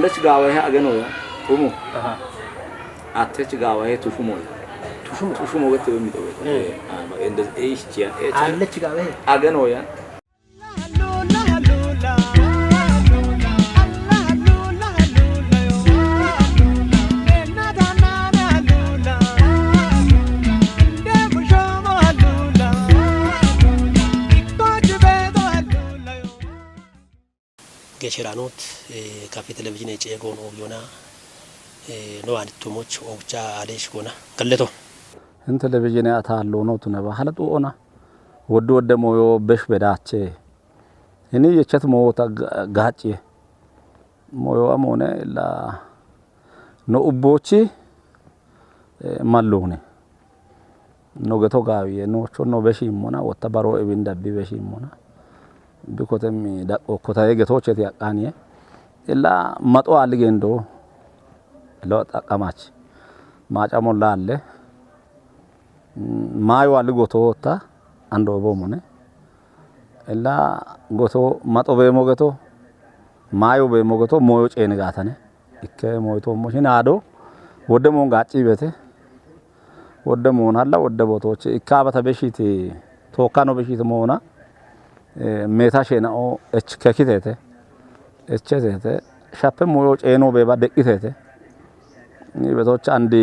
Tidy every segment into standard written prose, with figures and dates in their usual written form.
አለች ጋዋይ አገኖ ቱሙ አተች ጋዋይ ቱሹሞ ቱሹሞ ገት በሚጠው እንደዚህ ኤችያ አለች ጋዋይ አገኖ ያ ገሽራኖት ካፌ ቴሌቪዥን የጨጎን ኦብዮና ነው አንቱሞች ኦብቻ አለሽ ጎና ከለቶ እንት ቴሌቪዥን ያታሎ ነው ተነባ ሐለጡ ኦና ወደ ሞዮ በሽ በዳቼ እኔ የቸት ሞታ ጋጪ ሞዮ አሞነ ላ ነው ኡቦቺ ማሉኔ ነው ገቶ ጋዊ ነው ቾ ነው በሺ ሞና ወተባሮ እብን ዳቢ በሺ ሞና ቢኮተም ዳቆ ኮታዬ ገቶች ያቃኒየ ኢላ መጦ አልገንዶ ለወጣ ቀማች ማጫሞላ አለ ማዩ አልጎቶታ አንዶ ቦሞነ ኢላ ጎቶ መጦ በሞገቶ ማዩ በሞገቶ ሞዮ ጨን ጋታነ ኢከ ሞይቶ ሞሽን አዶ ወደ ሞን ጋጪ ቤተ ወደ ሞን አላ ወደ ቦቶች ኢካባተ በሺት ቶካኖ በሺት ሞና ሜታሼናኦ እች ከኪቴቴ እቸቴቴ ሻፕ ሞዮ ጨኖ በባ ደቂቴቴ በቶች አንዲ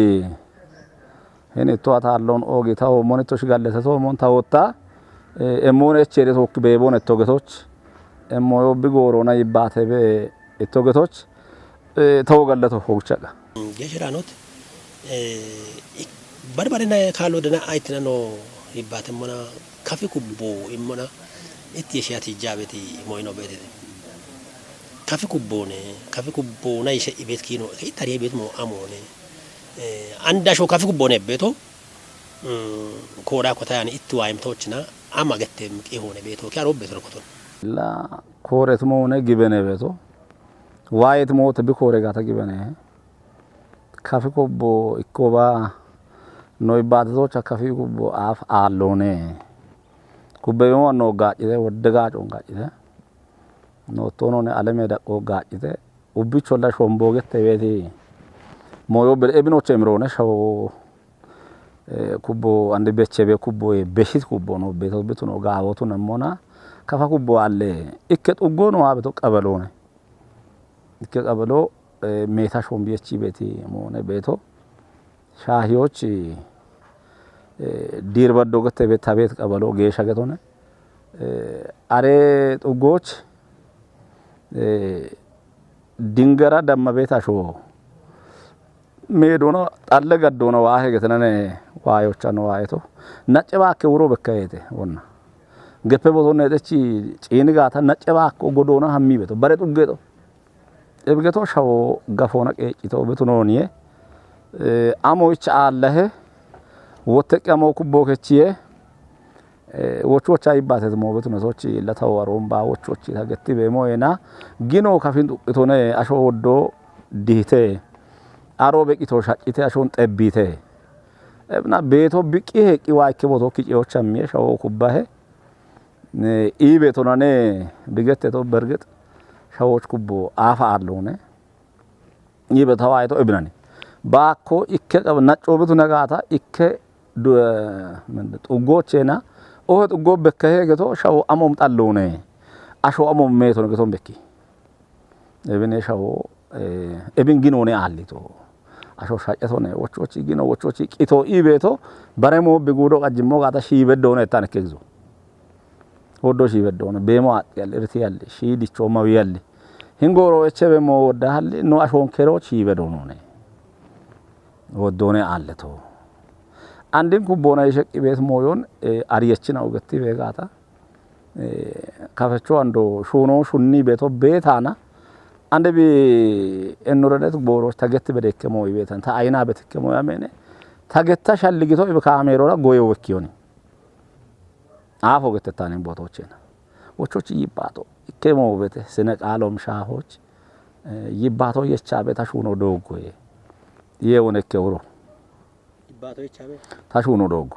እኔ ተዋታለውን ኦጌታው ሞኒቶሽ ጋለተቶ ሞን ታወጣ ኤሞን እቸሬ ቶክ በቦን እቶገቶች ኤሞዮ ቢጎሮና ይባተበ እቶገቶች ተወገለቶ ሆግቻጋ ገሽራኖት በርበሬና ካሎ ደና አይትነኖ ይባተሞና ካፌ ኩቦ ኢሞና እቲ የሻቲ ጃቤቲ ሞይኖ ቤት ካፌ ኩቦና ይሸ ቤት ኪኖ ከይታሪ ቤት ሞ አሞኔ አንዳሾ ካፌ ኩቦኔ ቤቶ ኮራ ኮታያን ኢቱ ዋይምቶችና አማገተም ቂሆነ ቤቶ ካሮ ቤት ረኮቶን ላ ኮሬት ሞነ ግበነ ቤቶ ዋይት ሞት ቢኮሬ ጋታ ግበነ ካፌ ኩቦ ኢኮባ ኖይ ባትቶች ካፌ ኩቦ አፍ አሎኔ ኩበዮ ነው ጋጭተ ወደጋጭ ጋጭተ ነው ቶኖ ነው አለሜ ዳቆ ጋጭተ ኡቢቾላ ሾምቦገተ ቤቲ ሞዮ በኤብኖች ኤምሮነ ሻው ኩቦ አንድ ቤቸቤ ኩቦ በሺት ኩቦ ነው ቤቶ ቤቱ ነው ጋቦቱ ነሞና ከፋ ኩቦ አለ ኢከ ጡጎ ነው አበቶ ቀበሎ ነው ኢከ ቀበሎ ሜታ ሾምቢየቺ ቤቲ ሞነ ቤቶ ሻሂዎች ዲርበዶ ገተ ቤታ ቤት ቀበሎ ጌሻ ገቶነ አሬ ጡጎች ድንገራ ደማ ቤት አሾ ሜዶና ጣለ ገዶና ዋሄ ገተነነ ዋዮቻ ነው ዋይቶ ነጨባከ ውሮ በከየተ ወና ገፈ ቦቶነ እቺ ጪን ጋታ ነጨባከ ጎዶና ሀሚ ቤቶ በረ ጡጌቶ እብገቶ ሻው ገፎና ቀጭቶ ቤቱ ነውኒ አሞች አለህ ወተቀመው ኩቦ ከቺየ ወቾቻ ይባተት ሞበት ነቶች ለተወሩም ባዎቾች ታገቲ በሞይና ጊኖ ከፊን ጡቅቶነ አሾ ወዶ ዲቴ አሮ በቂቶ ሻቂቴ አሾን ጠቢቴ እና ቤቶ ቢቂ ሄቂ ዋይከ ቦቶ ኪጪዎች አሚያሻው ኩባሄ ኢ ቤቶናኔ ቢገተቶ በርግጥ ሻዎች ኩቦ አፋ አለውነ ይበታዋይቶ እብናኔ ባኮ ኢከ ነጮ ቤቱ ነጋታ ኢከ ምን ጡጎቼና ኦ ጡጎ በከሄ ገቶ ሻው አሞም ጣለውነ አሾ አሞም ሜቶ ገቶም በኪ እብኔ ሻው እብን ጊኖኔ አሊቶ አሾ ሻጨቶነ ወቾች ጊኖ ወቾች ቂቶ ኢቤቶ በረሞ ቢጉዶ ቀጅሞ ጋታ ሺበደውነ ታነከግዞ ወዶ ሺበደውነ በሞ አጥያል እርቲ ያለ ሺዲቾ ማውያል hingooro echebemo woddahalli no ashon keroch yibedonone woddone alleto andin kubbona yeshqi bet moyon ariyechina ugetti begata kafecho ando shuno shunni beto betana ande bi enoredet boros tagetti bedekke moy betan ta ayina betekke moy amene tagetta shalligito ibe kamerora goyo wekkiyoni afo gettetanen botochena ወቾች ይባቶ ከሞ ቤተ ስነቃሎም ሻሆች ይባቶ የቻበ ታሹኖ ዶጎዬ የሆነ ከውሮ ይባቶ የቻበ ታሹኖ ዶጎ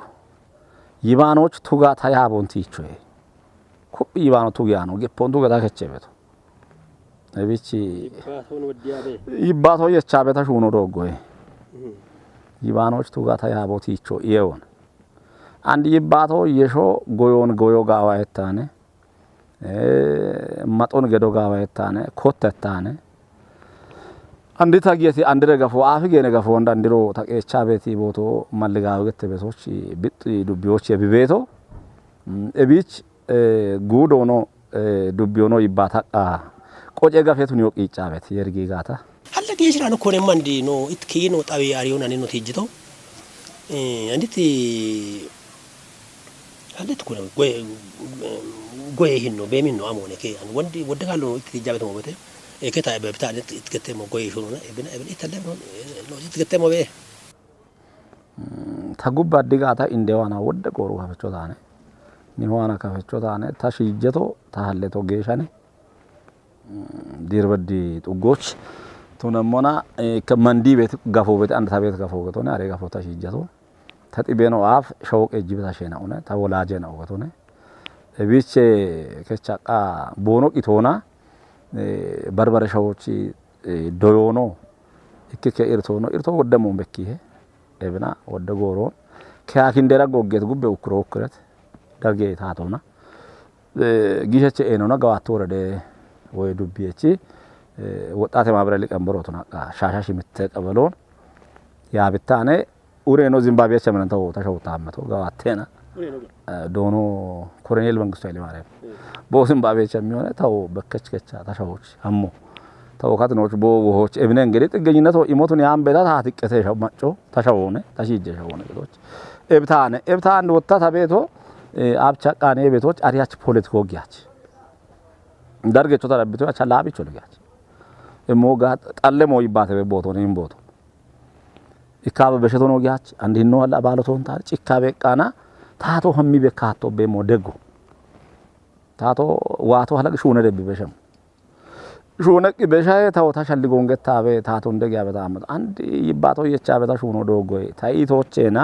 ይባኖች ቱጋ ታያቦንቲ ይቾይ ኩብ ይባኖ ቱጋ ነው ገፖንቱ ገዳ ከቸበቶ ebichi ይባቶን ወዲያቤ ይባቶ የቻበታ ሹኖ ዶጎይ ይባኖች ቱጋታ ያቦት ይቾ ይየውን አንድ ይባቶ የሾ ጎዮን ጎዮ ጋዋ የታነ ማጦን ገዶ ጋዋ የታነ ኮተታነ አንድ ታጊየቲ አንድ ረገፎ አፍጌ ነገፎ አንድሮ ታቀቻ ቤቲ ቦቶ ማልጋው ገተ ቤቶች ቢጥ ዱቢዎች የቢቤቶ እቢች ጉዶኖ ዱቢዮኖ ይባታ ቆጨ ጋፌቱን ይወቂጫ ቤት የርጊ ጋታ አለገ ይችላል እኮ ነው ማንዲ ነው ኢትኪ ነው ጣዊ አሪዮን አኔ ነው ትጅቶ አንዲት አንዲት እኮ ነው ጎይ ይሄን ነው በሚን ነው አሞኔ ከ ወንድ ወደካሉ ነው ኢትጃበት ነው በተ እከታ በብታን ኢትከተሞ ጎይ ሹኑ ነው እብን እብን ኢተለም ነው ኢትከተሞ በ ታጉባ ዲጋታ እንደዋና ወደ ቆሩ ከፈቾታነ ኒዋና ከፈቾታነ ታሽጀቶ ታሐለቶ ጌሻነ ዲርበዲ ጡጎች ቱነሞና ከመንዲ ቤት ጋፎ ቤት አንድ ታቤት ጋፎ ገቶነ አሬ ጋፎ ታሽጀቶ ተጥቤኖ አፍ ሸውቅ እጅብታ ሸናውነ ታወላጀ ነው ገቶነ እቢቼ ከቻቃ ቦኖ ቂቶና በርበረ ሸዎች ዶዮኖ እከከ ኢርቶኖ ኢርቶ ወደሞ በኪሄ እብና ወደ ጎሮን ከያኪንደራ ጎጌት ጉቤ ኡክሮ ኡክረት ዳርጌ ታቶና ጊሸቸ ኤኖና ጋዋቶ ወረደ ወይ ዱቢየቺ ወጣተ ማብረ ሊቀምበሮቱና ሻሻሽ ምትቀበሎን ያብታኔ ኡሬኖ ዚምባብዌ ቸመንተው ተሸውታመቶ ጋዋቴና ዶኖ ኮሎኔል መንግስቱ ኃይለ ማርያም ቦዝምባብዌ ቸሚሆነ ታው በከችከቻ ተሻዎች አሞ ታው ካትኖች ቦሆች እብነ እንግዲህ ጥገኝነቱ ኢሞቱን ያን ቤታ ታጥቅተ ሸማጮ ተሻውነ ታሽጀ ሸውነ ቤቶች እብታን ወጣታ ቤቶ አብቻቃኔ ቤቶች አሪያች ፖለቲኮ ጊያች ዳርገቾ ተረብቶ አቻላቢቾ ልጋች እሞጋ ጠለሞ ይባተ ቦቶ ነኝ ቦቶ ኢካበ በሸቶ ነው ጊያች አንዲ ነው አላ ባለቶን ታ ጭካ በቃና ታቶ ሀሚ በካቶ በሞ ደጎ ታቶ ዋቶ ሀለቅ ሹነ ደብ በሸም ሹነ በሻየ ታው ታሸልጎን ገታበ ታቶ እንደጊያ በጣም አንድ ይባቶ የቻ በታ ሹኖ ዶጎይ ታይቶቼና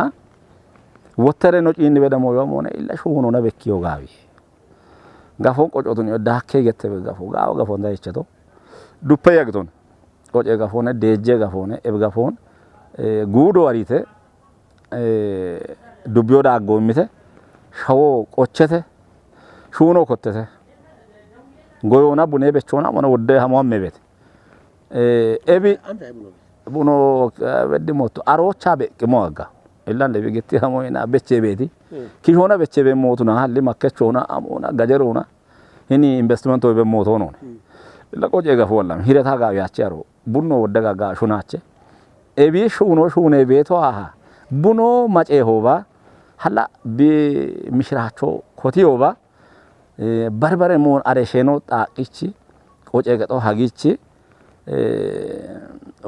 ወተረ ነው ጪን በደሞ የሞነ ኢላ ሹኖ ነው በኪዮ ጋቢ ጋፎን ቆጮቱን ዳኬ ገተበ ጋፎ ጋው ጋፎ እንዳይቸቶ ዱፐ ያግቶን ቆጨ ጋፎነ ደጀ ጋፎነ እብ ጋፎን ጉዶ አሪተ ዱቢዮ ዳጎ ሚተ ሻዎ ቆቸተ ሹኖ ኮተተ ጎዮና ቡኔ በቾና ሞነ ወደ ሀሞም ቤት ኤቢ ቡኖ በድሞቶ አሮቻ በቅሞ አጋ ኢላ ለቢገቲ ሀሞይና በቼ ቤቲ ኪሆነ በቼ በሞቱና ሀሊ ማከቾና አሞና ጋጀሮና ሂኒ ኢንቨስትመንት ወይ በሞቶ ነው ለቆጨ ጋፎ ወላም ሂረታ ጋር ያቻሮ ቡኖ ወደጋጋ ሹናቸ ኤቢ ሹኖ ሹኔ ቤቶ አሃ ቡኖ ማጨ ሆባ ሀላ ቢምሽራቾ ኮቲዮባ በርበረ ሞን አሬሼኖ ጣቂቺ ቆጨ ገጦ ሀጊቺ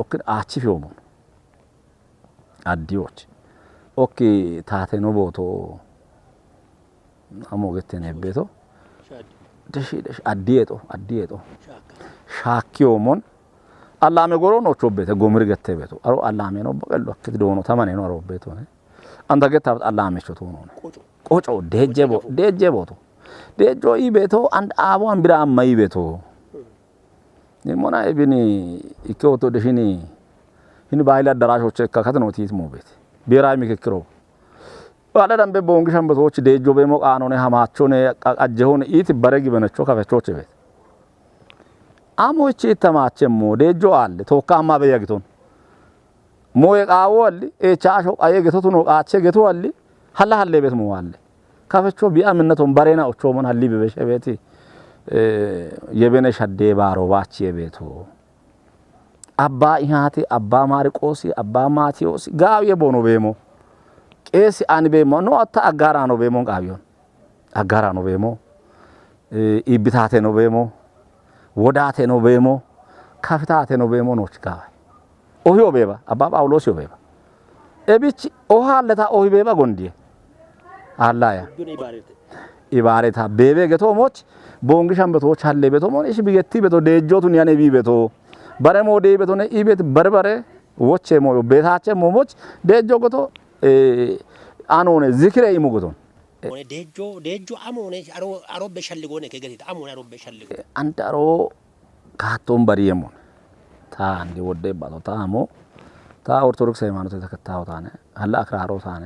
ኦክ አቺፊዮሞ አዲዎች ኦክ ታቴኖ ቦቶ አሞገተነ ቤቶ ደሽ አዲየጦ ሻኪዮሞን አላሜ ጎሮ ነው ቾቤተ ጎምር ገተ ቤቶ አሮ አላሜ ነው በቀሎ አክት ዶኖ ተማኔ ነው አሮ ቤቶ አንተ ገታ አላሜ ቾቶ ነው ቆጮ ደጀ ቦቶ ደጆ ይቤቶ አንድ አቧን ብራ አማይ ቤቶ ነሞና ኢብኒ ኢኮቶ ደሽኒ ይን ባይላ አዳራሾች ከከተኖ ቲት ሞቤት ብሔራዊ ምክክሮ ባለ ደንበ ቦንግሻን በቶች ደጆ በሞቃኖ ነው ሀማቾነ አቀጀሆነ ኢት በረግ በነቾ ከፈቾች ቤት አሞች ተማቸሞ ደጆ አለ ተወካማ በያግቶን ሞየ ቃው አለ ኤቻሾ አየ ገቶቱ ነው ቃቸ ገቶ አለ ሀለ ቤት ሞ አለ ከፈቾ ቢአምነቶን ባሬና ኦቾሞን ሀሊ በበሸቤቲ የበነ ሸዴ ባሮ ባቺ ቤቶ አባ ኢሃቲ አባ ማርቆስ አባ ማቴዎስ ጋው የቦኖ ቤሞ ቄስ አንቤሞ ነው አታ አጋራ ነው ቤሞ ቃቢዮን አጋራ ነው ቤሞ ኢብታቴ ነው ቤሞ ወዳቴ ነው ቤሞ ከፍታቴ ነው ቤሞ ኖች ጋር ኦሂዮ ቤባ አባ ጳውሎስ ዮ ቤባ ኤቢች ኦሃለታ ኦሂ ቤባ ጎንዲየ አላያ ኢባሬታ ቤቤ ገቶሞች ቦንግሻን በቶች ሀለ ቤቶሞን እሺ ቢገቲ ቤቶ ደጆቱን ያኔ ቢቤቶ በረሞ ደ ቤቶነ ኢቤት በርበረ ወቼ ሞዮ ቤታቸ ሞሞች ደጆ ጎቶ አኖነ ዝክረ ይሙጎቶን ደጆ አሞነ አሮ በሸልጎነ ከገቲ አሞነ አሮ በሸልጎ አንዳሮ ካቶም በሪየሞን ታ እንዲ ወደ ባቶ ታሞ ታ ኦርቶዶክስ ሃይማኖት ተከታው ታነ አላ አክራሮ ታነ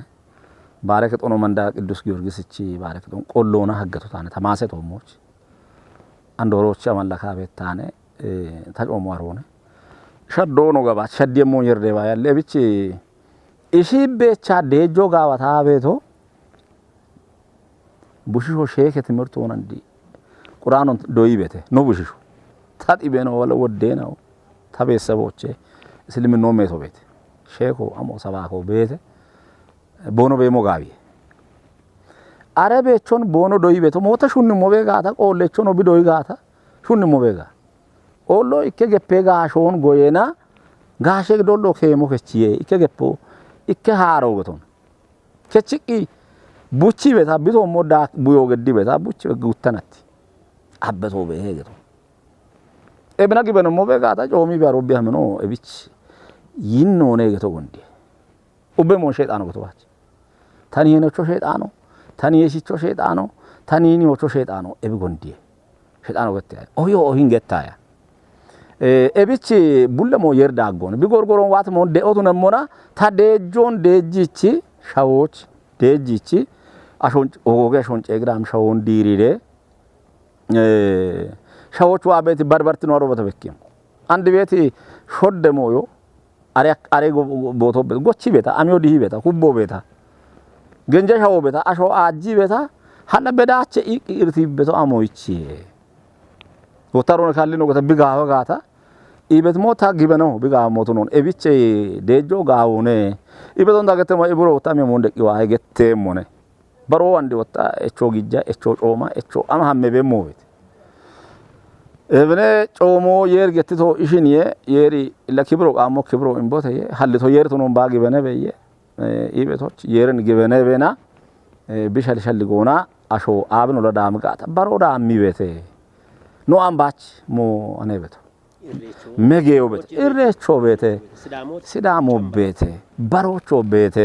ባረከ ጦኖ መንዳ ቅዱስ ጊዮርጊስ እቺ ባረከ ጦን ቆሎና ሀገቱ ታነ ተማሰቶ ሞች አንዶሮቻ ማላካ ቤት ታነ ታጮሞ አሮነ ሸዶ ነው ገባ ሸደሞ ይርደባ ያለ ብቻ እሺ ቤቻ ደጆ ጋዋታ ቤቶ ቡሽሾ ሼክ ትምርቱ ወንዲ ቁርአኑን ዶይ ቤተ ነው ቡሽሾ ታጢቤ ነው ወለ ወደ ነው ታቤሰቦቼ እስልምና ነው ሜቶ ቤት ሼኮ አሞ ሰባኮ ቤተ ቦኖ ቤሞ ጋቢ አረቤቾን ቦኖ ዶይ ቤቶ ሞተ ሹን ሞቤ ጋታ ቆሌቾ ነው ቢዶይ ጋታ ሹን ሞቤ ጋ ኦሎ ኢከገፔ ጋሾን ጎየና ጋሼ ዶሎ ኬሞ ከቺዬ ኢከገፖ ኢከ ሃሮ ጎቶን ከቺቂ ቡቺ ቤታ ቢቶ ሞዳ ቡዮ ገዲ ቤታ ቡቺ ጉተናት አበቶ በሄገቶ ኤብና ግበነ ሞቤ ጋታ ጮሚ ቢያሮ ቢያምኖ እቢች ይኖነ ገቶ ወንዲ ኡበ ሞን ሸይጣን ጎቶባች ታኒየነቾ ሸይጣኖ ታኒየሲቾ ሸይጣኖ ታኒኒዎቾ ሸይጣኖ ኤብ ጎንዲ ሸይጣኖ ገተ ኦዮ ኦሂን ገታያ ኤቢች ቡለሞ የርዳጎን ቢጎርጎሮን ዋት ሞን ደኦቱ ነሞና ታደጆን ደጂቺ ሻዎች ደጂቺ አሾን ኦጎገ ሾን ጨግራም ሻውን ዲሪሬ ሻዎቹ አቤት በርበርት ኖሮ በተበኪም አንድ ቤት ሾደሞዮ አሬ ቦቶ ጎቺ ቤታ አሚዮ ዲሂ ቤታ ሁቦ ቤታ ገንጀ ሻው ቤታ አሾ አጂ ቤታ ሀለ በዳቸ ኢቅርቲ ቤቶ አሞይቺ ወታሮን ካሊ ነው ገተ ቢጋው ጋታ ኢበት ሞታ ግበነው ቢጋው ሞቱ ነው ኤቢቼ ደጆ ጋውኔ ኢበቶን ዳገተማ ኢብሮ ወታሜ ሞንደ ቂዋ አይገቴ ሞነ በሮ አንዲ ወጣ እቾ ጊጃ እቾ ጮማ እቾ አማሐመ በሞቤት እብነ ጮሞ የር ገትቶ ኢሽንየ የሪ ለክብሮ ቃሞ ክብሮ እንቦተየ ሐልቶ የርቶ ነው ባግ በነ በየ ኢበቶች የርን ግበነ በና ቢሸልሸል ጎና አሾ አብን ወለዳም ጋታ በሮ ዳሚ ቤቴ ኖ አምባች ሞ አኔበቶ መጌዮ ቤት ኢሬቾ ቤቴ ሲዳሞ ቤቴ ባሮቾ ቤቴ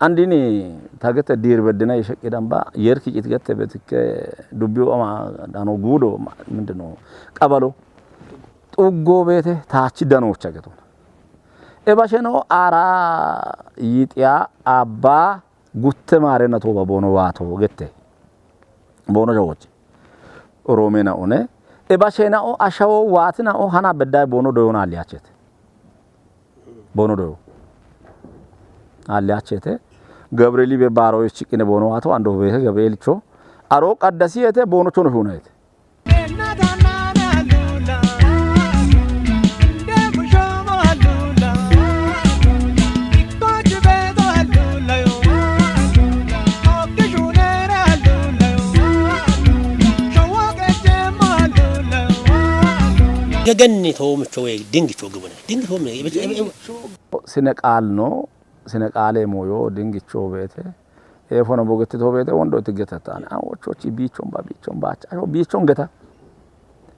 አንዲኒ ታገተ ዲር በደና ይሸቅዳምባ የርክ ቂት ገተ ቤትከ ዱቢዮ አማ ዳኖ ጉዶ ምንድነው ቀበሎ ጡጎ ቤቴ ታች ዳኖች አገቶ ኤባሸኖ አራ ይጥያ አባ ጉተ ማረና ቶባ ቦኖ ዋቶ ገተ ቦኖ ጆች ኦሮሜና ኦነ ኤባሸና ኦ አሻው ዋትና ኦ ሃና በዳይ ቦኖ ዶዮና አሊያቸት ቦኖ ዶዮ አሊያቸት ገብርኤል በባሮች ጭቅነ ቦኖ ዋቶ አንዶ ቤተ ገብርኤልቾ አሮ ቀደሲየተ ቦኖቾ ነው ሆነት ገገኒ ቶምቾ ወይ ድንግቾ ግብነ ድንግቾ ሲነቃል ነው ሲነቃሌ ሞዮ ድንግቾ ቤተ ኤፎነ ቦገት ቶ ቤተ ወንዶ ትገተታና አዎቾቺ ቢቾን ባቻሾ ቢቾን ገታ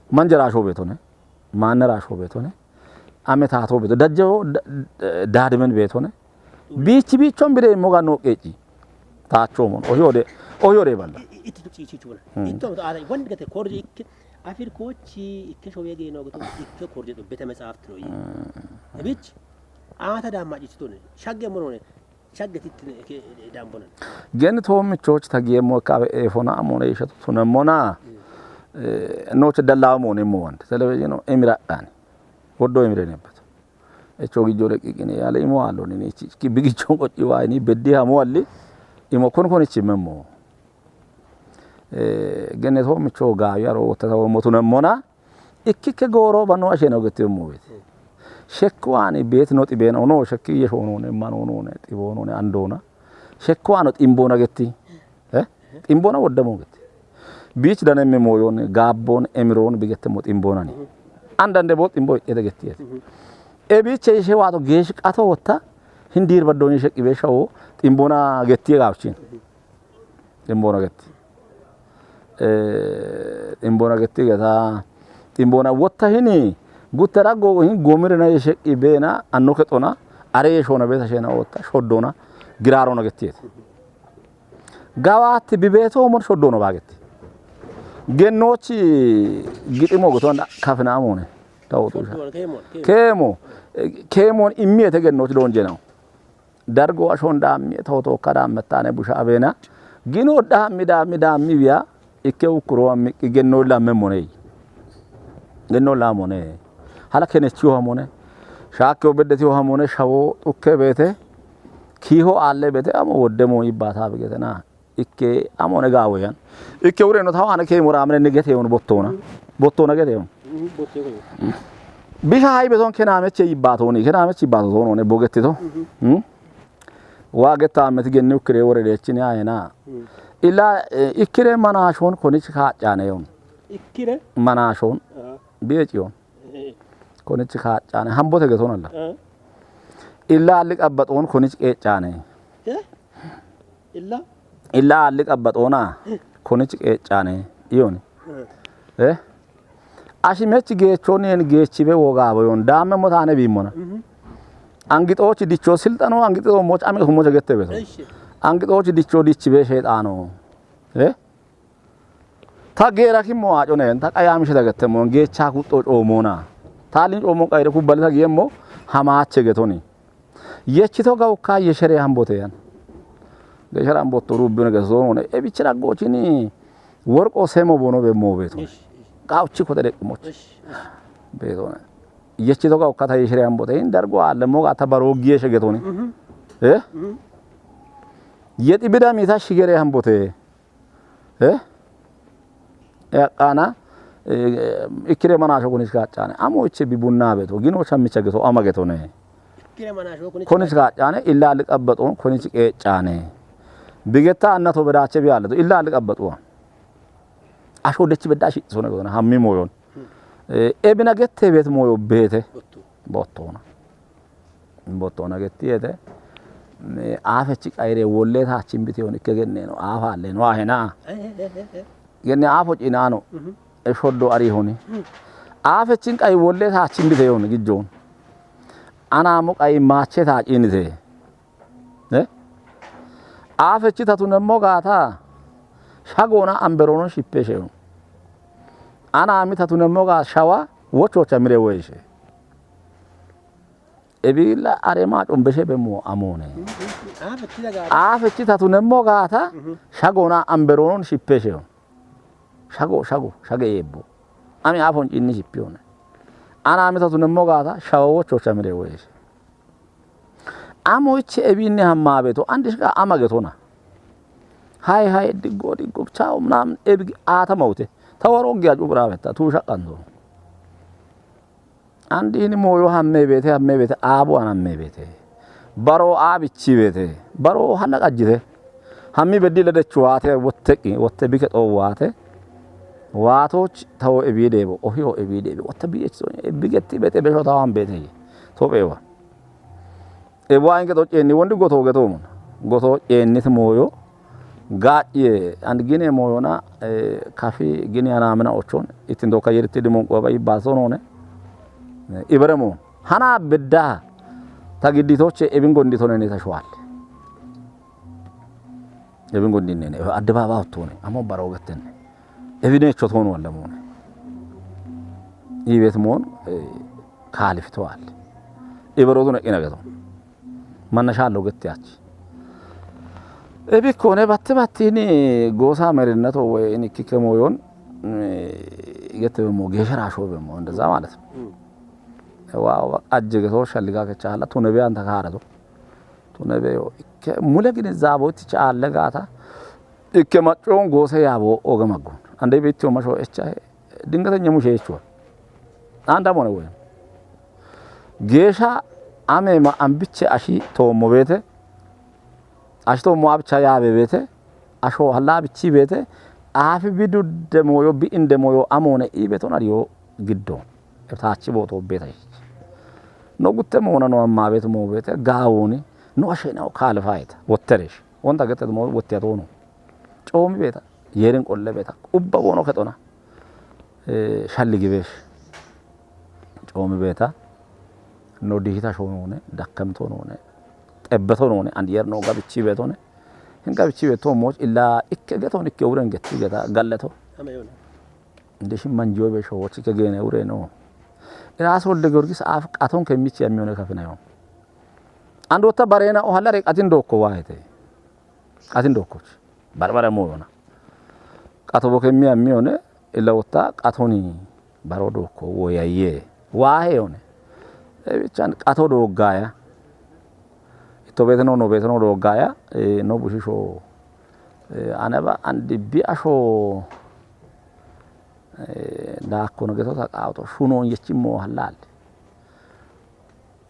ማንጀራሾ ቤቶነ ማነራሾ ቤቶነ አመታቶ ቤቶ ደጀው ዳድመን ቤቶነ ቢቾን ቢደ ሞጋ ነው ቄጪ ታቾ ሞን ኦዮዴ ባላ ኢቶ አይ ወንድ ገተ ኮርጂ አፊር ኮቺ ኢከሾ የጌ ነው ገቶ ኢከ ኮርጂ ቤተ መጻሕፍት ነው እቢች አታ ዳማጭ ቶነ ሻገ ምን ሆነ ሻገት ዳምቦነ ገን ቶምቾች ተገየሞ ካበ ኤፎና ሞነ ይሸቱ ነሞና ኖች ደላው ሞነ ሞወንድ ቴሌቪዥን ነው ኤሚራጣን ወዶ ኤሚሬ ነበር እቾ ጊጆ ደቂቅኔ ያለ ኢሞ አለው ነኝ እቺ ቢግቾን ቆጪ ዋይኒ በዲያ ሞዋሊ ኢሞ ኮንኮንቺ መሞ ገን ቶምቾ ጋር ያሮ ተተው ሞቱ ነሞና ኢክከ ጎሮ በኖ አሸ ነው ገተው ሞቤት ሸክዋኒ ቤት ነው ጢቤና ነው ሸክ የሾኖ ነው ማኖ ነው ጢቦ ነው አንዶና ሸክዋኖ ጢምቦና ገቲ ጢምቦና ወደሞ ገቲ ቢች ደነም ሞዮን ጋቦን ኤሚሮን ቢገተሞ ጢምቦና ኒ አንዳንዴ ቦ ጢምቦ የደገቲ ኤቢች የሸዋቶ ጌሽ ቃቶ ወጣ hindir badoni shaqi be shawo timbona getti gaawchin timbona getti gata timbona wotta hini gutara go hin gomirna shaqi bena annoke tona are shona beta shena wotta shoddona girarona getti gawat bibeto mon shoddono bagetti ገኖች ግጥሞ ጎቶን ካፍናሞነ ታውጡሻ ኬሞን ኢሚየተ ገኖች ዶንጀ ነው ዳርጎ አሾንዳም ተውቶ ከዳም መታነ ቡሻ አቤና ጊኖ ዳሚ ቢያ ኢኬው ኩሮ አሚ ገኖ ላመሞነ ገኖ ላሞነ ሀላከነቺው ሆሞነ ሻከው በደቲ ሆሞነ ሻው ጡከ ቤተ ኪሆ አለ ቤተ አሞ ወደሞ ይባታ በገተና ኢኬ አሞነ ጋወያን ኢኬ ወሬ ነው ታዋነ ከሞራ አምነ ንገት ይሆን ቦቶ ነገት ይሆን ቢሻ ሃይ በቶን ከናመች ይባቶኒ ከናመች ይባቶ ሆነ ቦገትቶ ዋገታ አመት ገኒው ክሬ ወረደችን ያይና ኢላ ኢክሬ ማናሾን ኮኒች ካጫነ ይሆን ኢክሬ ማናሾን ቢጪዮን ኮኒች ካጫነ ሀምቦ ተገቶናላ ኢላ አልቀበጦን ኮኒች ቄጫነ ኢላ አልቀበጦና ኮኒች ቄጫነ ይሆን አሽመች ጌቾኔን ጌቺቤ ወጋቦን ዳመ ሞታነ ቢሞና አንግጦች ዲቾ ስልጣኖ አንግጦ ሞጫሜ ሞጫ ገተበቶ አንግጦች ዲቾ ዲቺቤ ሸይጣኖ ታጌራ ኪሞ አጮነን ታቃያምሽ ተገተሞ ጌቻ ኩጦ ጮሞና ታሊን ጮሞ ቀይረ ኩበልታ ገሞ ሐማቸ ገቶኒ የቺቶ ጋውካ የሸሬ አንቦቴያን ገሸራ አንቦቶ ሩብ ነገሶ ነው እቢችራ ጎቺኒ ወርቆ ሰሞ ቦኖ በሞቤቶ ጋውቺ ኮተደቅሞች ቤቶነ የቺቶ ጋውካ ታ የሸሬ አንቦቴን ደርጎ አለሞ ጋታ ባሮጊየ ሸገቶኒ የጢብዳ ሚታ ሽገሬ አንቦቴ ያቃና ኢክሬ ማናሾ ኮኒስ ጋጫነ አሞቼ ቢቡና ቤቶ ጊኖ ቻምቸ ገቶ አማገቶ ነው ኢክሬ ማናሾ ኮኒስ ጋጫነ ኢላ ልቀበጦን ኮኒስ ቄጫነ ቢገታ እናቶ በዳቸ ቢያለቶ ኢላ ልቀበጦ አሾ ደች በዳሽ ሶ ነው ነው ሀሚ ሞዮን ኤብና ገቴ ቤት ሞዮ ቤቴ ቦቶና ገቴ የተ አፈች ቀይሬ ወሌታችን ቢቴውን ከገነ ነው አፋለ ነው አሄና ገነ አፎጪና ነው እሾዶ አሪ ሆነ አፈችን ቀይ ወሌታችን ቢቴውን ግጆን አናሙ ቀይ ማቸታ ጪንቴ አፈች ታቱነሞ ጋታ ሻጎና አንበሮኖ ሽፔሼው አናሚ ታቱነሞ ጋ ሻዋ ወቾቻ ምሬ ወይሼ ኤቢላ አሬማ ጮምበሼ በሞ አሞነ አፈች ታቱነሞ ጋታ ሻጎና አንበሮኖ ሽፔሼው ሻገየቦ አሚ አፎን ጪኒ ሽፒዮነ አናሚ ታቱነሞ ጋታ ሻዋ ወቾቻ ምሬ ወይሼ አሞች ኤቢኒ ሀማ ቤቶ አንድሽ ጋ አማገቶና ሃይ ዲጎ ቻው ምናምን ኤቢ አተመውቴ ተወሮጊያ ጩብራ በታ ቱሻቀንዶ አንዲኒ ሞዮ ሀሜ ቤቴ አቡ አናሜ ቤቴ በሮ አብቺ ቤቴ በሮ ሀለቀጅቴ ሀሚ በዲ ለደቹ ዋቴ ወተ ቢከጦ ዋቴ ዋቶች ተው ኤቢዴቦ ኦሂዮ ኤቢዴቦ ወተ ቢኤች ሶኒ ኤቢገቲ ቤቴ በሾታዋን ቤቴ ቶጴዋ ኤቧን ገጦ ጬኒ ወንድ ጎቶ ጬኒት ሞዮ ጋጭ አንድ ጊኔ ሞዮና ካፊ ጊኔ አናምና ኦቾን ኢትንዶ ከየርት ዲሞን ቆባ ይባሶ ነውነ ኢብረሞ ሃና ብዳ ታግዲቶች ኤብን ጎንዲቶ ነኝ ተሽዋል ኤብን ጎንዲኔ ነው አደባባ ወጥቶነ አሞ ባራው ገተነ ኤቪደንስ ቾቶን ወለሞነ ይቤት ሞን ካልፍተዋል ኢብሮቱ ነቂ ነገቶ ማነሻለው ገትያች ኤቢኮነ ባትባቲኒ ጎሳ መሪነቶ ወይ ንክከሞዮን የተሞ ገሸራሾ በሞ እንደዛ ማለት ነው ዋው አጀገቶ ሸልጋ ከቻላ ቱነቢያን ተካረቶ ቱነቢዮ ሙለ ግን ዛቦት ቻለ ጋታ እከማጮን ጎሳ ያቦ ኦገመጎ አንዴ ቤትዮ ማሾ እቻ ድንገተኛ ሙሼ እቾ አንዳ ሞነ ወይ ጌሻ አሜማ አንብቼ አሺ ቶሞ ቤተ አሽቶ ሞአብቻ ያቤ ቤተ አሾ ሀላ ብቺ ቤተ አፍ ቢዱ ደሞዮ ቢእንደሞዮ አሞነ ኢቤቶን አሪዮ ግዶ ታች ቦቶ ቤተ ነው ጉተ መሆነ ነው አማ ቤት ሞ ቤተ ጋውኒ ነው አሸናው ካልፋይት ወተረሽ ወንታ ገተት ሞ ወተያቶ ነው ጮም ቤታ የርን ቆለ ቤታ ቁባ ቦኖ ከጦና ሻልጊቤሽ ጮም ቤታ ነው ዲሂታ ሾ ነው ነ ዳከምቶ ነው ነ ጠበቶ ነው ነ አንድ የር ነው ጋብቺ ቤቶ ነ እንጋብቺ ቤቶ ሞች ኢላ ኢከ ገቶን ኢከ ውረን ገት ገታ ጋለቶ እንደሽም መንጆ በሾዎች ከገነ ውሬ ነው ራስ ወልደ ጊዮርጊስ አፍ ቃቶን ከሚች የሚሆነ ከፍናዩ አንድ ወጣ ባሬና ኦሃላ ረቃቲን ዶኮ ዋይቴ ቃቲን ዶኮች ባርባራ ሞዮና ቃቶ ቦከሚ የሚሆነ ለወጣ ቃቶኒ ባሮ ዶኮ ወያየ ዋሄ ሆነ ብቻን ቃቶ ዶጋያ ኢቶቤት ነው ነው ቤት ነው ዶጋያ ነው ቡሽሾ አነባ አንድ ቢአሾ ዳኮ ነገቶ ተቃውቶ ሹኖን የችሞ ሐላል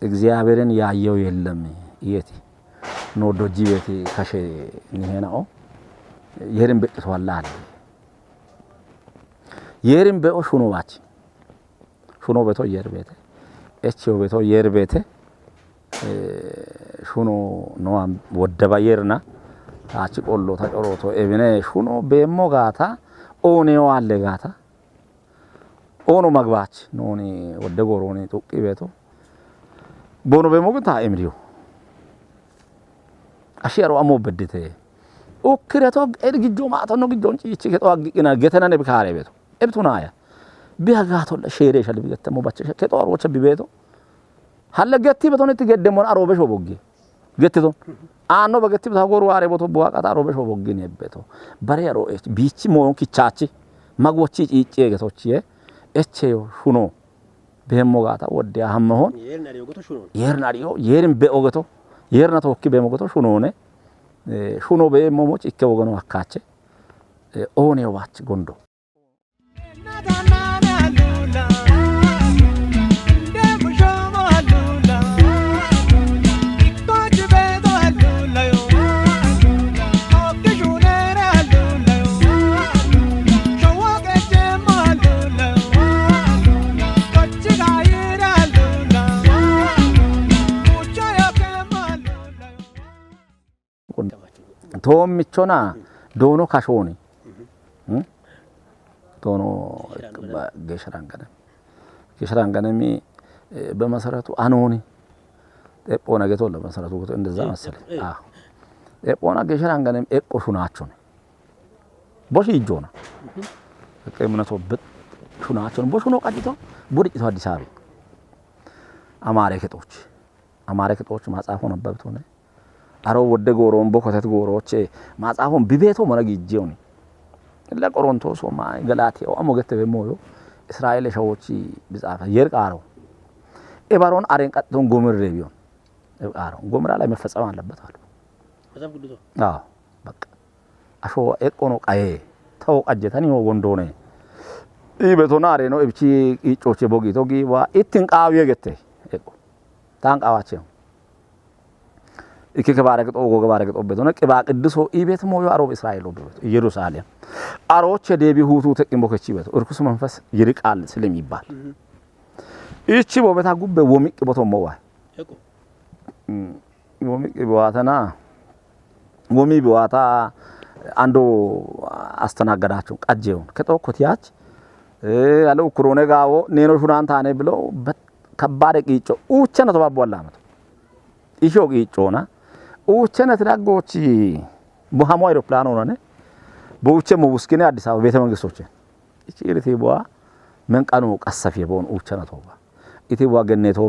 እግዚአብሔርን ያየው የለም ይየቲ ነው ዶጂ ቤት ካሸ ንሄናኦ የርን በጥቶ ሐላል የርን በኦ ሹኖ ባች ሹኖ በቶ የር ቤት እቺው በቶ የር ቤት ሹኖ ነው ወደባ የርና ታች ቆሎ ተቆሮቶ ኤብኔ ሹኖ በሞ ጋታ ኦኔው አለ ጋታ ኦኖ መግባች ኖኒ ወደ ጎሮኒ ጡቂ ቤቶ ቦኖ በሞግታ ኤምሪዮ አሽያሮ አሞ በድቴ ኦክረቶ ኤድግጆ ማቶ ነው ግጆን ጪቺ ከቶ አግቂና ገተናነ በካሬ ቤቶ ኤብቱናያ ቢያጋቶ ለሼሬ ሸል ቢገተሞ ባቸ ከጦሮች ቢቤቶ ሀለ ገቲ በቶን ትገደሞን አሮበሾ ቦጊ ገቲቶ አኖ በገቲ ታጎሩ አሬ ቦቶ በዋቃታ አሮበሾ ቦጊ ነቤቶ በሬሮ ቢቺ ሞን ኪቻቺ ማግወቺ ጪጪ ገቶቺ እቼዮ ሹኖ በሞጋታ ወደ አህመሆን የርናሪዮ የርን በኦገቶ የርና ተወኪ በሞገቶ ሹኖኔ ሹኖ በሞሞች ይከወገኑ አካቸ ኦኔው ባች ጎንዶ ቶምቾና ዶኖ ካሾኒ ዶኖ ገሸራንገነሚ በመሰረቱ አኖኒ ጤጶና ገቶ ለመሰረቱ ገቶ እንደዛ መሰለ አዎ ጤጶና ገሸራንገነሚ ኤቆሹ ናቸው ቦሽ ይጆና ከእምነቱ ሹናቸው ቦሽ ነው ቀዲቶ ቡድጭቶ አዲስ አበባ አማሬ ከጦች ማጻፎ ነበብቶ ነው አሮ ወደ ጎሮን ቦኮተት ጎሮቼ ማጻፎን ቢቤቶ መረግጄውኒ ለቆሮንቶስ ማ ገላትያው አሞገተ በሞዮ እስራኤል ሸዎች ቢጻፈ የርቃሮ ኤባሮን አሬን ቀጥቶን ጎምር ቢሆን ኤባሮ ጎምራ ላይ መፈጸም አለበት አሉ በዛም ጉድቶ አዎ በቃ አሾ ኤቆኖ ቃዬ ተው ቀጀታኒ ወንዶኔ ኢቤቶና አሬ ነው እብቺ ኢጮቼ ቦጊቶ ጊዋ ኢትን ቃው የገተ ኤቆ ታንቃዋቸው ኢከ ከባረከቶ ጎገባረከቶ በቶነ ቅባ ቅዱሶ ኢቤት ሞዮ አሮብ እስራኤል ወበቶ ኢየሩሳሌም አሮች ደቢ ሁቱ ተቂሞከቺ በቶ እርኩስ መንፈስ ይርቃል ስለሚባል እቺ ቦበታ ጉበ ወሚቅ ቦቶ ሞዋ እኮ ወሚቅ ቦዋታና ወሚ ቦዋታ አንዶ አስተናገዳቸው ቀጀውን ከጦኮቲያች ያለው ክሮኔ ጋዎ ኔኖ ሹናን ታኔ ብሎ ከባድ ቂጮ ኡቸነ ተባቧላ አመት ኢሾ ቂጮና ኡቸነ ተዳጎቺ ቦሃሞ አይሮፕላን ሆነነ በኡቸ ሙስኪኔ አዲስ አበባ ቤተ መንግስቶች እቺ ኢሪቲ ቦዋ መንቃኑ ቀሰፍ የቦን ኡቸነ ተባ ኢቲ ቦዋ ገነቶ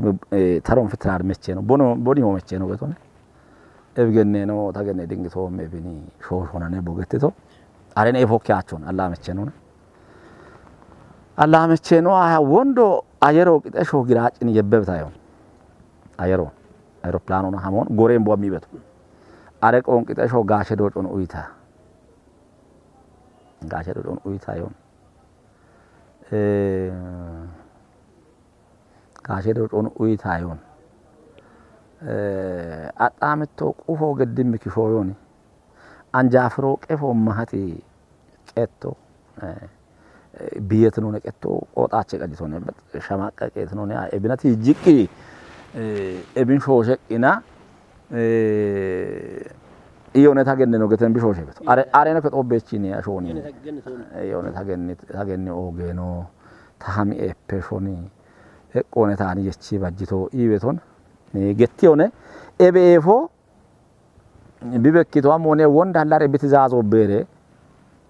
ተሮን ፍትራር መቼ ነው ቦኒ መቼ ነው ገቶነ እብገነ ነው ታገነ ድንግቶ መብኒ ሾሽ ሆነነ ቦገትቶ አሬነ ኤፎኪያቸውን አላ መቼ ነው አላ መቼ ነው ወንዶ አየሮ ቂጠሾ ግራጭን የበብታዩ አየሮ አይሮፕላን ሆነ ሐሞን ጎሬን ቦ የሚበቱ አረቆን ቂጠሾ ጋሸ ዶጮን ኡይታ ጋሸ ዶጮን ኡይታ ይሁን ጋሸ ዶጮን ኡይታ ይሁን አጣምቶ ቁፎ ገድም ኪሾዮኒ አንጃፍሮ ቀፎ ማህቲ ቀቶ ቢየት ነው ነቀቶ ቆጣቸ ቀዲቶ ነበር ሸማቀቀት ነው ያ እብነቲ ጅቂ እብን ሾሸቂና ይዮነ ታገነ ነው ገተን ቢሾሸ በቶ አሬነ ከጦበቺኒ ያሾኒ ይዮነ ታገነ ኦገኖ ታሃሚ ኤፔሾኒ እቆነ ታኒ የቺ ባጅቶ ይቤቶን ገቲዮነ ኤቤፎ ቢበኪቶ አሞኔ ወንድ አላረ ቢትዛዞ በሬ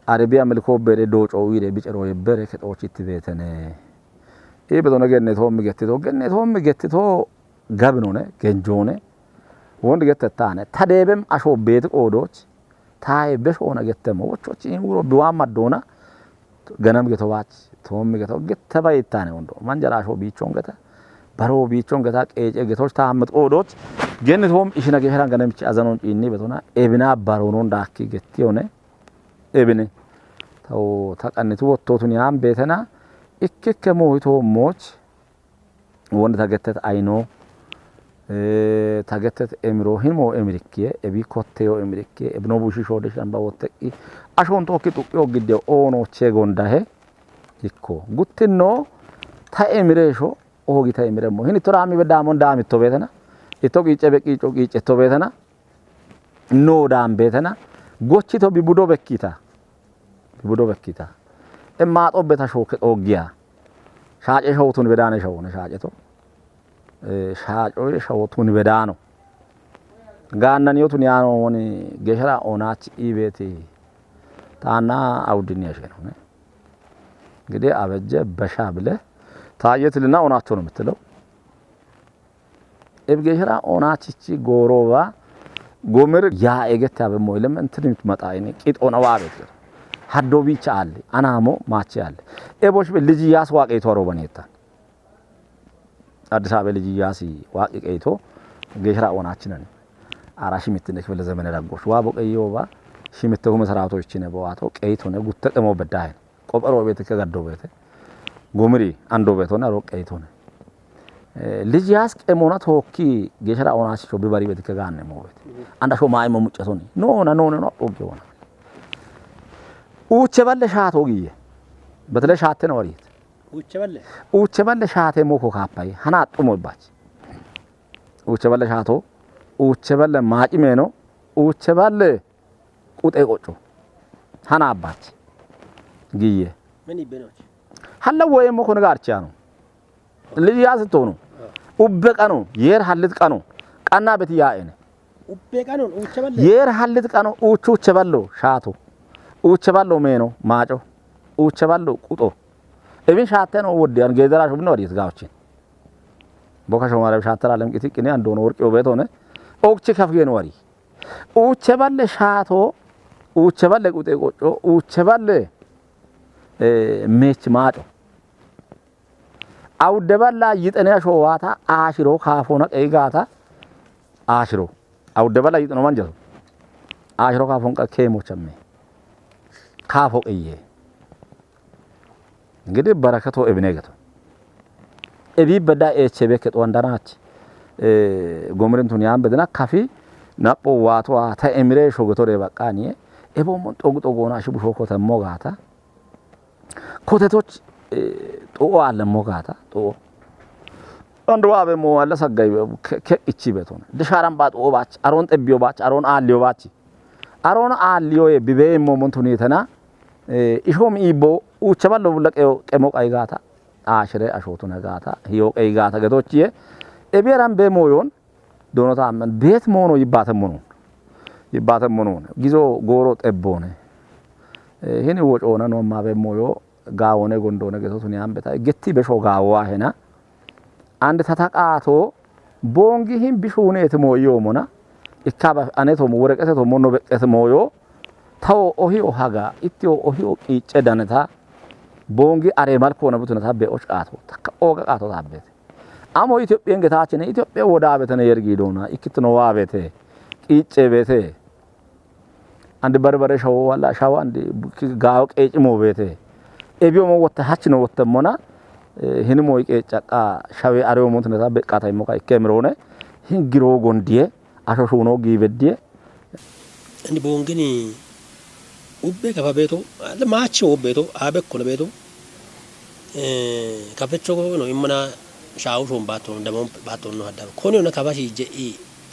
Arabia milko bere doco wire bicero bere ke dochitti betene e bedone genne gettito gabnone genjone wond gettane tadebem asho bet qodoch tay beshona gettemo wochochi wuro biwa madona ganam getowach tom getaw gettabaytane wondo manjara asho bichon geta baro bichon geta qece getoch taamut qodoch gennetom ishina geheran ganamchi azanon inni betona ebina baronon dakki gettiyone ebine taw taqannitu wottotun yam betena ikkeke moyto moch wond tagettet ayno tagettet emro himo emrikiye ebi kotteo emrikiye ebno bushi shode shamba wotteki ashon tokki tuqqi ogidde ono chegondahe ikko guttinno ta emresho ogi ta emremo hini torami bedamon damitto betena ito qice beqico qice to betena no dam betena gochito bibudo bekkita emma xobeta shoke ogiya shaace shawtun bedane shawone shaace to shaaco shawtun bedano gannan yotun yaano woni geshara onach ibeti ታና አውድን ያሸነው ነው እንግዲህ አበጀ በሻብለ ታየትልና ኦናቸው ነው የምትለው እብገሽራ ኦናችቺ ጎሮባ ጎምር ያ እገታ በሞይለም እንትን ምትመጣ አይኔ ቂጥ ኦናዋ አበጀ ሀዶ ቢቻ አለ አናሞ ማቼ አለ ኤቦሽ ልጅ ያስ ዋቀይቶ አሮበኔታ አዲስ አበባ ልጅ ያሲ ዋቀይቶ ገሽራ ኦናችን ነው አራሽ ምትነክ በለ ዘመነ ዳጎሽ ዋ በቀየውባ ሽምተው መሰራቶች ነው በዋቶ ቀይቶ ነው ጉተጠሞ በዳይ ቆበሮ ቤት ከጋዶ ቤት ጎምሪ አንዶ ቤት ሆነ ሮ ቀይቶ ነው ልጅ ያስቀሞና ቶኪ ገሽራ ኦናሲቾ ቢባሪ ቤት ከጋነ ሞቤት አንዳሾ ማይ መሙጨቶ ነው ኖ ኦጌውና ኡቸ ባለ ሻቶ ግየ በተለ ሻተ ነው ወሪት ኡቸ ባለ ሻተ ሞኮ ካፓይ ሀና ጥሞባች ኡቸ ባለ ሻቶ ኡቸ ባለ ማቂሜ ነው ኡቸ ባለ ቁጤ ቆጮ ሀና አባች ግየ ምን ይበኖች ሐለው ወይ ሞኮ ነጋርቻ ነው ልጅ ያስቶ ነው ኡበቀ ነው የር ሐልት ቀ ነው ቀና በትያኤነ ኡበቀ ነው ኡቸበለ የር ሐልት ቀ ነው ኡቹቸበሎ ሻቶ ኡቸበሎ ሜኖ ማጮ ኡቸበሎ ቁጦ እብን ሻተ ነው ወዲያን ገደራሽ ብን ወዲት ጋውችን ቦካሾ ማረብ ሻተራ ለምቂት ቅኔ አንዶን ወርቂው ቤት ሆነ ኦክቺ ከፍገን ወሪ ኡቸበለ ሻቶ ኡቸበለ ቁጤ ቆጮ ኡቸበለ ሜች ማጮ አውደበላ ይጠነ ሾዋታ አሽሮ ካፎና ቀይጋታ አሽሮ አውደበላ ይጠነ ማንጀቶ አሽሮ ካፎን ከኬሞቸሜ ካፎ ቀየ እንግዲህ በረከቶ እብኔገቶ እቢ በዳ ኤችቤ ከጦንዳናች ጎምሪንቱን ያን በደና ካፊ ናጶ ዋቶ ታኤምሬ ሾገቶሬ በቃኒ ኤቦሞን ጦጉጦጎና ሽቡሾ ኮተሞ ጋታ ኮተቶች ጦ አለ ሞጋታ ጦ አንዱ አበ ሞ አለ ሰጋይ ከእቺ ቤቶን ድሻራም ባጦ ባች አሮን ጠቢዮ ባች አሮን አሊዮ ባች አሮን አሊዮ ቢቤ ሞሞንቱን የተና ኢሾም ኢቦ ኡቸባሎ ለቀዮ ቀሞ ቀይጋታ አሽሬ አሾቱ ነጋታ ሂዮ ቀይጋታ ገቶችዬ ኤቤራም በሞዮን ዶኖታ አመን ቤት ሞኖ ይባተም ሞኖ ጊዞ ጎሮ ጠቦነ ይሄን ወጮና ነው ማበ ሞዮ ጋወነ ጎንዶነ ገቶቱን ያምበታ ገቲ በሾ ጋዋ ሄና አንድ ተታቃቶ ቦንጊሂም ቢሹኔት ሞዮ ሞና ኢካባ አኔቶ ወረቀቶ ሞኖ በቀት ሞዮ ታው ኦሂዮ ሃጋ ኢትዮ ኦሂዮ ቂጨ ዳነታ ቦንጊ አሬ ማልኮ ነብቱና ታበኦች ቃቶ ተከኦጋ ቃቶ ታበት አሞ ኢትዮጵያን ገታችን ኢትዮጵያ ወዳ ቤተነ የርጊዶና ኢክትኖ ዋቤቴ ቂጨ ቤቴ አንድ በርበሬ ሻው ዋላ ሻው አንድ ጋው ቄጭ ሞቤቴ ኤቢዮ ሞወተ ሀች ነው ወተሞና ህንሞ ይቄጫቃ ሻዌ አሬው ሞንተና በቃታይ ሞካ ይከምሮነ ህንግሮ ጎንዲዬ አሾሹኖ ጊበዲዬ እንዲ ቦንግኒ ኡቤ ከፋቤቶ ለማቹ ኡቤቶ አበኮ ለቤቶ ካፈቾ ነው ይመና ሻው ሾም ባቶ እንደሞ ባቶ ነው አዳ ኮኔ ነው ካባሺ ጀኢ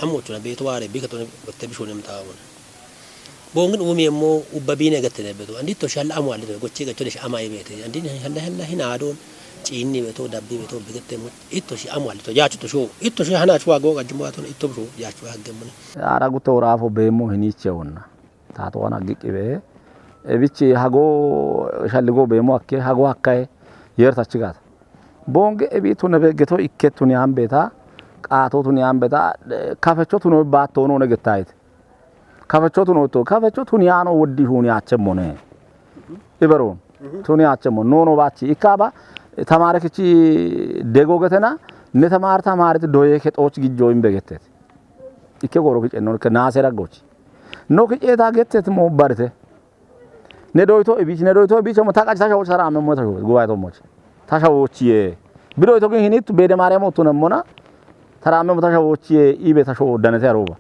አሞቹ ነው ቤቶ ዋሬ ቢከቶ ወተቢሾ ነው ምታው ቦንግን ኡሜሞ ኡበቢነ ገተነበቶ እንዲቶ ሻላ አሟል ነው ጎቼ ገቾ ለሽ አማይ ቤት እንዲ ሀላ ሂና አዶን ጪኒ ቤቶ ዳቢ ቤቶ ቢገተሙ ኢቶሺ አሟል ነው ያቹ ሾ ኢቶሺ ሀናቹ ዋጎ ቀጅማቶ ነው ኢቶብሾ ያቹ ያገመነ አራጉቶ ራፎ በሞ ህኒቸውና ታቶና ግቅቤ bichi hago shalligo beemo akke hago akkae yertachi gata bonge ebitu nebegeto ikketu ni ambeta qaatotu ni ambeta kafechotu no baatto no negetaayte kafechotu no to kafechotu ni ano wodi huni achemone iberon tuni achemo no bachi ikaba tamarekichi degogetena ne tamarete doye ketoch gijo imbegetet ikke goro kicenno ke nasera gochi no kieta getet mo barte ne doyto ebichi mo taqachi tashawo sara ammo tashawo gubayto moch tashawochiye bidoyto ግን hinit bede maremo tunemona taramemo tashawochiye ibe tashawo danete aroba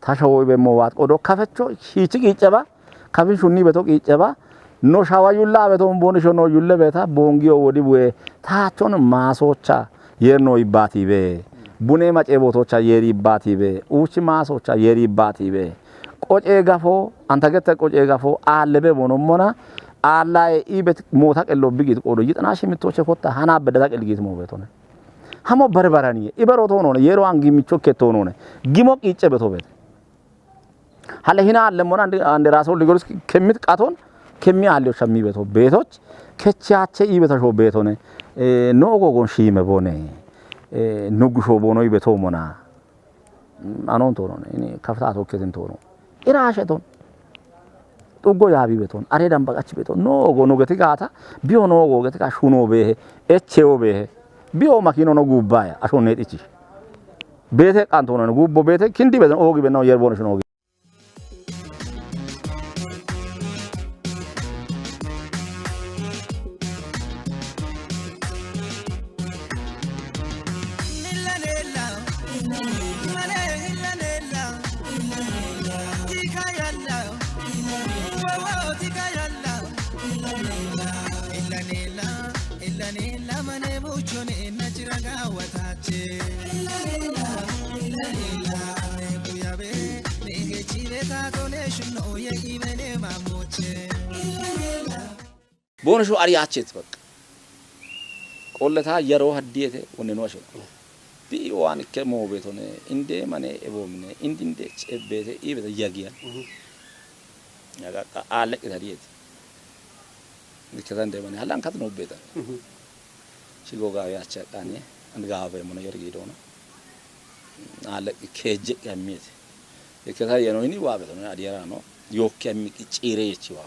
tashawo ibe mo wat odo kafecho hichi qicceba kafin shunni beto qicceba no shawayulla beto bonisho no yulle beta bongiyo wodi buye taachon maasocha yerno ibatibe bune mace botocha yeri ibatibe uchi maasocha yeri ibatibe qoce gafo antagete qoce gafo alebe bonomona አላይ ኢበት ሞታ ቀሎ ቢጊት ቆዶ ይጥናሽ ምቶቸ ኮታ ሃና በደታ ቀልጊት ሞ ቤቶነ ሃሞ በርበራኒ ኢበሮቶ ሆነ የሮ አንጊ ሚቾከቶ ሆነ ጊሞ ቂጨ በቶ ቤት ሃለሂና አለሞና አንድ ራሶ ሊጎርስ ከሚት ቃቶን ከሚ አለው ሸሚ ቤቶ ቤቶች ከቻቸ ኢበታሾ ቤቶነ ኖጎጎን ሺመ ቦነ ኑጉሾ ቦኖ ይቤቶ ሞና አኖን ቶኖ እኔ ከፍታቶ ከትን ቶኖ ኢራሸቶን ጡጎ ያቢ ቤቶን አሬዳን በቃች ቤቶን ኖ ጎኖ ገቲጋታ ቢዮ ኖ ጎ ገቲጋ ሹኖ ቤሄ ኤቼኦ ቤሄ ቢዮ ማኪኖ ኖ ጉባያ አሾኔ ጢቺ ቤቴ ቃንቶ ነው ጉቦ ቤቴ ኪንዲ ቤት ኦጊ ቤት ነው የርቦነሽ ነው ቦንሹ አሪያቸት በቃ ቆለታ የሮ ሀዲየተ ወነኖሽ ቢዋን ከሞ ቤቶነ እንደ ማኔ ኤቦምነ እንዲንደ ጨቤተ ኢበተ ያጊያ ያጋቃ አለቅ ታዲየት ንከታንደ ማኔ ሀላን ካት ነው ቤታ ሲጎጋ ያቻቃኔ አንጋበ ሞነ የርጊዶና አለቅ ከጀ ያሚት የከታ የኖኒ ዋበተ ነው አዲያራ ነው ዮክ ያሚቅ ጪሬ ይችዋ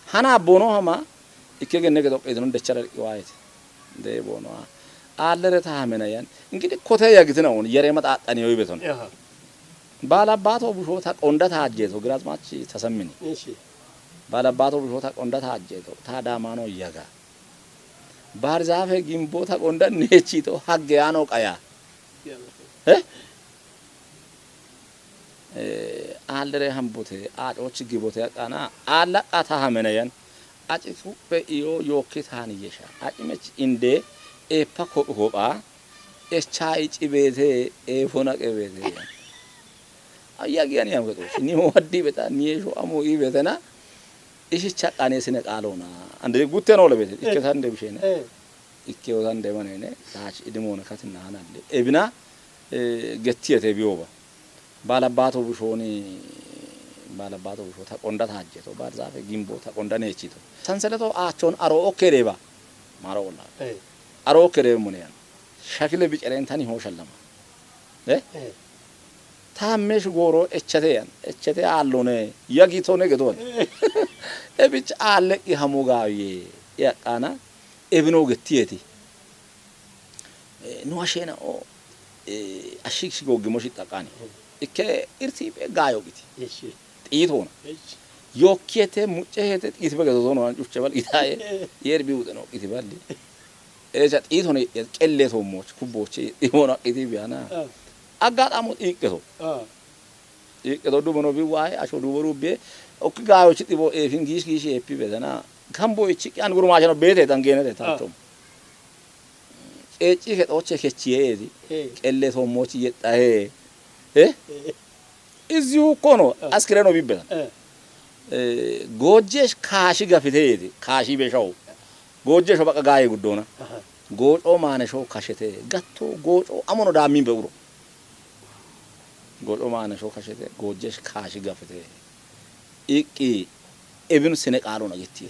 ሃና ቦኖ ሃማ ኢከገ ነገ ተቆይቶ እንደቻለ ይዋይት እንደ ቦኖ አለረታ ሃመናያን እንግዲህ ኮተ ያግት ነው የሬ መጣጣኔ ወይ ቤቶን ባላባቶ ቡሾ ተቆንደታ አጀቶ ግራዝማች ተሰምኒ እሺ ባላባቶ ቡሾ ተቆንደታ አጀቶ ታዳማ ነው ይያጋ ባርዛፈ ጊምቦ ተቆንደ ነቺቶ ሀገ ያኖ ቀያ አለረ ሃምቦቴ አጮች ግቦቴ ያቃና አላቃታ ሃመናያን አጭፉ በኢዮ ዮክታን ይሻ አጭመች እንደ ኤፓ ኮቆባ ኤቻይ ጭቤቴ ኤፎና ቀቤቴ አያጊያን ያምገቶ ኒሞ ወዲ በታ ኒየሾ አሞ ይቤተና እሺቻ ቃኔ ስነ ቃሎና አንደ ጉቴ ነው ለቤት እከታ እንደ ብሸነ እከውታ እንደ ማነነ ታች እድሞነ ካትና አናለ እብና ገቲየተ ቢዮባ ባላባቶ ቡሾኒ ባላባቶ ቡሾ ተቆንዳታ አጀቶ ባርዛፈ ጊምቦ ተቆንዳኔ እቺቶ ሰንሰለቶ አቾን አሮ ኦኬሬባ ማሮላ አሮ ኦኬሬ ሙኒያን ሸክለ ቢጨረንታን ይሆሻለማ ታመሽ ጎሮ እቸቴ አሎነ ያጊቶነ ገዶን እብጭ አለቅ ይሐሙጋዊ ያቃና እብኖ ገቲየቲ ኑዋሸና ኦ አሽክሽ ጎግሞሽ ይጣቃኒ እከ ኢርቲ ጋዮግቲ እሺ ጢቶ ነው ዮኪየተ ሙጨሄተ ጢት በገዞ ነው አንጩቸ በል ኢታየ የርቢውጥ ነው ጢት በል እዛ ጢቶ ነው ቀሌቶ ሞች ኩቦች ይሆና ጢት ቢያና አጋጣሙ ጥቅቶ ጥቅቶ ዱቦ ነው ቢዋይ አሾ ዱቦ ሩቤ ኦክ ጋዮች ጢቦ ኤፊንጊስ ጊሽ ኤፒ በዘና ካምቦ እቺ ያን ጉርማሽ ነው ቤቴ ታንገነ ታቶም እጪ ከጦቼ ከቺዬ ቀሌቶ ሞች ይጣሄ እዚሁ እኮ ነው አስክሬ ነው ቢበላ ጎጀሽ ካሺ ገፍቴ ካሺ በሻው ጎጀሽ በቃ ጋይ ጉዶና ጎጮ ማነሾ ካሸቴ ገቶ ጎጮ አሞኖ ዳሚን በውሮ ጎጮ ማነሾ ካሸቴ ጎጀሽ ካሺ ገፍቴ ኢቂ ebinu sine qaaluna getti